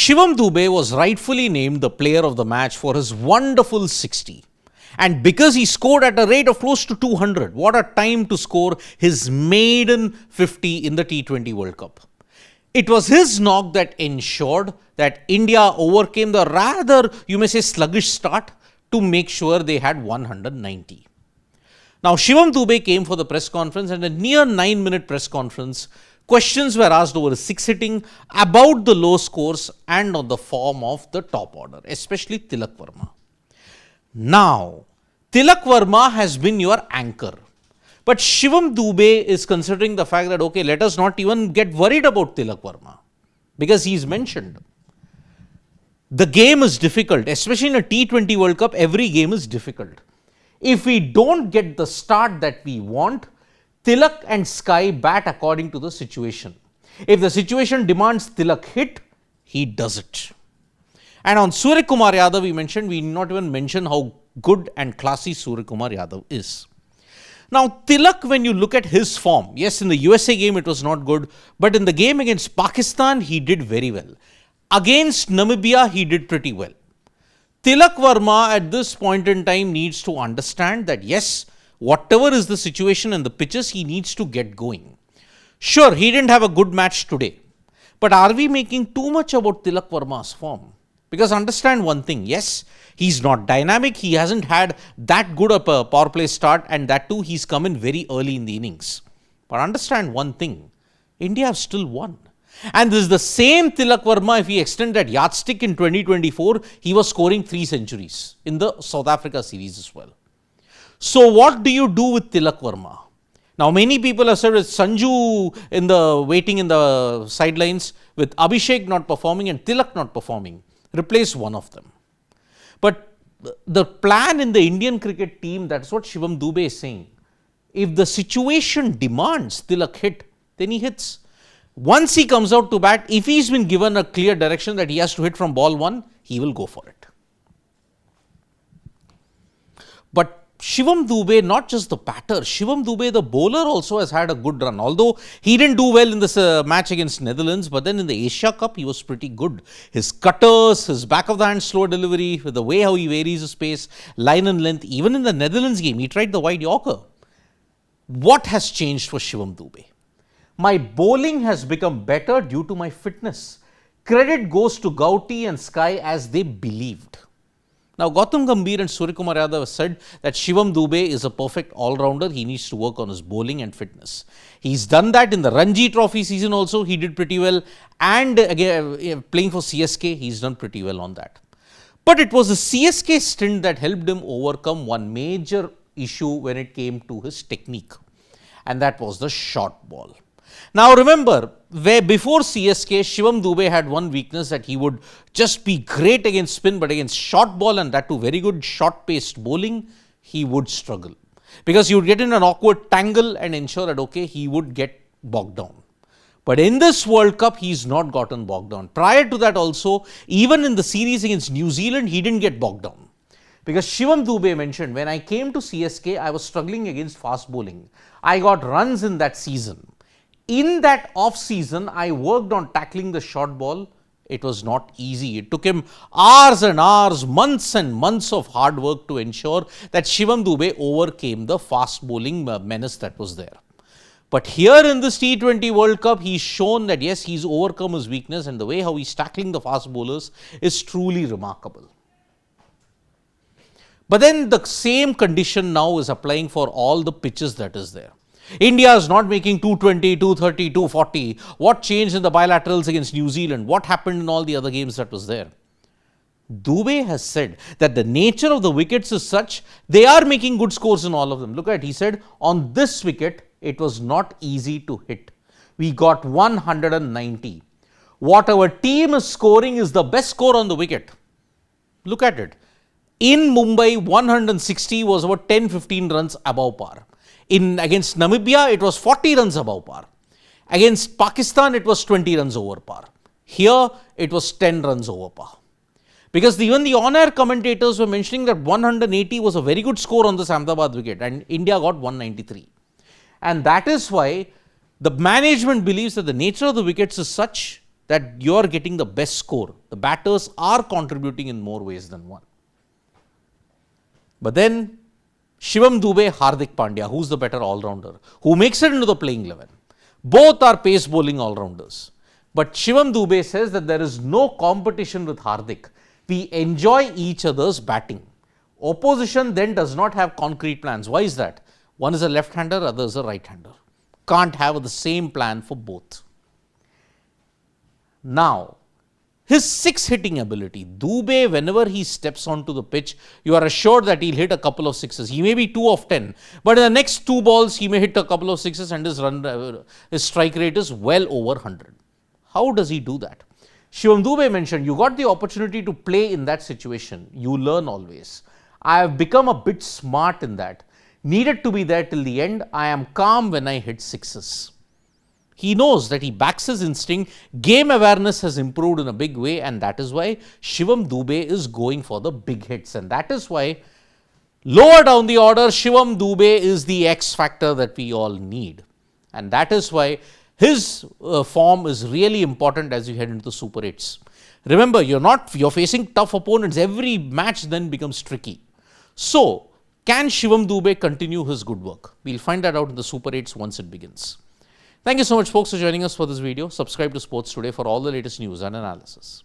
Shivam Dube was rightfully named the player of the match for his wonderful 60. And because he scored at a rate of close to 200, what a time to score his maiden 50 in the T20 World Cup. It was his knock that ensured that India overcame the rather, you may say, sluggish start to make sure they had 190. Now, Shivam Dube came for the press conference, and a near 9-minute press conference, questions were asked over his six hitting, about the low scores and on the form of the top order, especially Tilak Varma. Now, Tilak Varma has been your anchor. But Shivam Dube is considering the fact that, okay, let us not even get worried about Tilak Varma, because he's mentioned. The game is difficult, especially in a T20 World Cup, every game is difficult. If we don't get the start that we want, Tilak and Sky bat according to the situation. If the situation demands Tilak hit, he does it. And on Suryakumar Yadav, we not even mention how good and classy Suryakumar Yadav is. Now, Tilak, when you look at his form, yes, in the USA game it was not good, but in the game against Pakistan, he did very well. Against Namibia, he did pretty well. Tilak Varma at this point in time needs to understand that yes, whatever is the situation and the pitches, he needs to get going. Sure, he didn't have a good match today, but are we making too much about Tilak Varma's form? Because understand one thing, yes, he's not dynamic, he hasn't had that good of a power play start, and that too he's come in very early in the innings. But understand one thing, India have still won. And this is the same Tilak Varma, if we extend that yardstick in 2024, he was scoring 3 centuries in the South Africa series as well. So what do you do with Tilak Varma? Now many people have said with Sanju waiting in the sidelines, with Abhishek not performing and Tilak not performing, replace one of them. But the plan in the Indian cricket team, that's what Shivam Dube is saying. If the situation demands Tilak hit, then he hits. Once he comes out to bat, if he's been given a clear direction that he has to hit from ball 1, he will go for it. But Shivam Dube, not just the batter, Shivam Dube, the bowler, also has had a good run. Although he didn't do well in this match against Netherlands, but then in the Asia Cup, he was pretty good. His cutters, his back of the hand slow delivery, with the way how he varies his pace, line and length, even in the Netherlands game, he tried the wide Yorker. What has changed for Shivam Dube? My bowling has become better due to my fitness. Credit goes to Gauti and Sky as they believed. Now, Gautam Gambhir and Suryakumar Yadav said that Shivam Dube is a perfect all-rounder. He needs to work on his bowling and fitness. He's done that in the Ranji Trophy season also. He did pretty well. And again, playing for CSK, he's done pretty well on that. But it was the CSK stint that helped him overcome one major issue when it came to his technique. And that was the short ball. Now remember, where before CSK, Shivam Dube had one weakness, that he would just be great against spin, but against short ball, and that too very good short-paced bowling, he would struggle. Because he would get in an awkward tangle and ensure that, okay, he would get bogged down. But in this World Cup, he's not gotten bogged down. Prior to that also, even in the series against New Zealand, he didn't get bogged down. Because Shivam Dube mentioned, when I came to CSK, I was struggling against fast bowling. I got runs in that season. In that off-season, I worked on tackling the short ball. It was not easy. It took him hours and hours, months and months of hard work to ensure that Shivam Dube overcame the fast bowling menace that was there. But here in this T20 World Cup, he's shown that yes, he's overcome his weakness, and the way how he's tackling the fast bowlers is truly remarkable. But then the same condition now is applying for all the pitches that is there. India is not making 220, 230, 240. What changed in the bilaterals against New Zealand? What happened in all the other games that was there? Dube has said that the nature of the wickets is such, they are making good scores in all of them. Look at, he said, on this wicket, it was not easy to hit. We got 190. What our team is scoring is the best score on the wicket. Look at it. In Mumbai, 160 was about 10-15 runs above par. Against Namibia, it was 40 runs above par. Against Pakistan, it was 20 runs over par. Here, it was 10 runs over par. Because even the on-air commentators were mentioning that 180 was a very good score on this Ahmedabad wicket, and India got 193. And that is why the management believes that the nature of the wickets is such that you're getting the best score. The batters are contributing in more ways than one. But then Shivam Dube, Hardik Pandya, who's the better all-rounder, who makes it into the playing 11. Both are pace bowling all-rounders. But Shivam Dube says that there is no competition with Hardik. We enjoy each other's batting. Opposition then does not have concrete plans. Why is that? One is a left-hander, other is a right-hander. Can't have the same plan for both. Now, his six-hitting ability, Dube, whenever he steps onto the pitch, you are assured that he'll hit a couple of sixes. He may be 2 of 10, but in the next 2 balls, he may hit a couple of sixes and his strike rate is well over 100. How does he do that? Shivam Dube mentioned, you got the opportunity to play in that situation. You learn always. I have become a bit smart in that. Needed to be there till the end. I am calm when I hit sixes. He knows that he backs his instinct. Game awareness has improved in a big way, and that is why Shivam Dube is going for the big hits. And that is why lower down the order, Shivam Dube is the X factor that we all need. And that is why his form is really important as you head into the Super 8s. Remember, you're facing tough opponents. Every match then becomes tricky. So, can Shivam Dube continue his good work? We'll find that out in the Super 8s once it begins. Thank you so much, folks, for joining us for this video. Subscribe to Sports Today for all the latest news and analysis.